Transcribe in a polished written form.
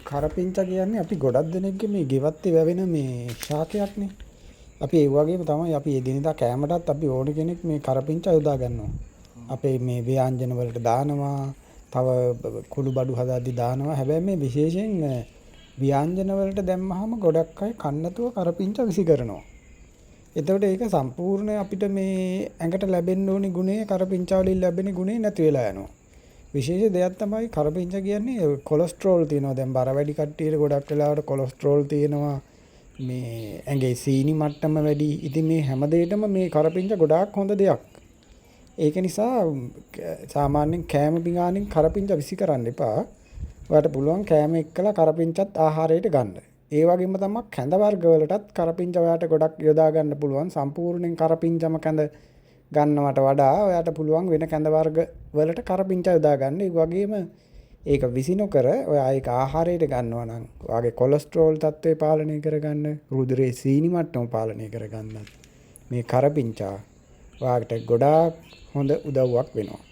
කරපිංචා කියන්නේ අපි ගොඩක් දෙනෙක්ගේ මේ ගෙවත්තේ වැවෙන මේ ශාකයක්නේ. අපි ඒ වගේම තමයි අපි එදිනෙදා කෑමටත් අපි ඕන කෙනෙක් මේ කරපිංචා යොදා ගන්නවා. අපේ මේ ව්‍යංජන වලට දානවා, තව කුළු බඩු හදද්දි දානවා. හැබැයි මේ විශේෂයෙන් ව්‍යංජන වලට දැම්මහම ගොඩක් අය කන්නතුව කරපිංචා විසි කරනවා. එතකොට ඒක සම්පූර්ණ අපිට මේ ඇඟට ලැබෙන්න ඕනි ගුණය කරපිංචා වලින් ලැබෙන ගුණේ නැති වෙලා යනවා. විශේෂ දෙයක් තමයි කරපිංචා කියන්නේ කොලෙස්ටරෝල් තියෙනවා. දැන් බර වැඩි කට්ටියට ගොඩක් වෙලාවට කොලෙස්ටරෝල් තියෙනවා. මේ ඇඟේ සීනි මට්ටම වැඩි. ඉතින් මේ හැම දෙයකම මේ කරපිංචා ගොඩාක් හොඳ දෙයක්. ඒක නිසා සාමාන්‍යයෙන් කෑම පිඟානින් කරපිංචා විසි කරන්න එපා. ඔයාලට පුළුවන් කෑම එක්කලා කරපිංචාත් ආහාරයට ගන්න. ඒ වගේම තමයි කැඳ වර්ග වලටත් කරපිංචා ඔයාලට ගොඩක් යොදා ගන්න පුළුවන්. සම්පූර්ණයෙන් කරපිංචාම කැඳ ගන්නවට වඩා ඔයාලට පුළුවන් වෙන කැඳ වර්ග වලට කරපිංචා යොදා ගන්න. ඒ වගේම ඒක විසි නොකර ඔයා ඒක ආහාරයට ගන්නවා නම් ඔයාගේ කොලෙස්ටරෝල් තත්ත්වය පාලනය කරගන්න, රුධිරයේ සීනි මට්ටම පාලනය කරගන්න මේ කරපිංචා ඔයාලට ගොඩාක් හොඳ උදව්වක් වෙනවා.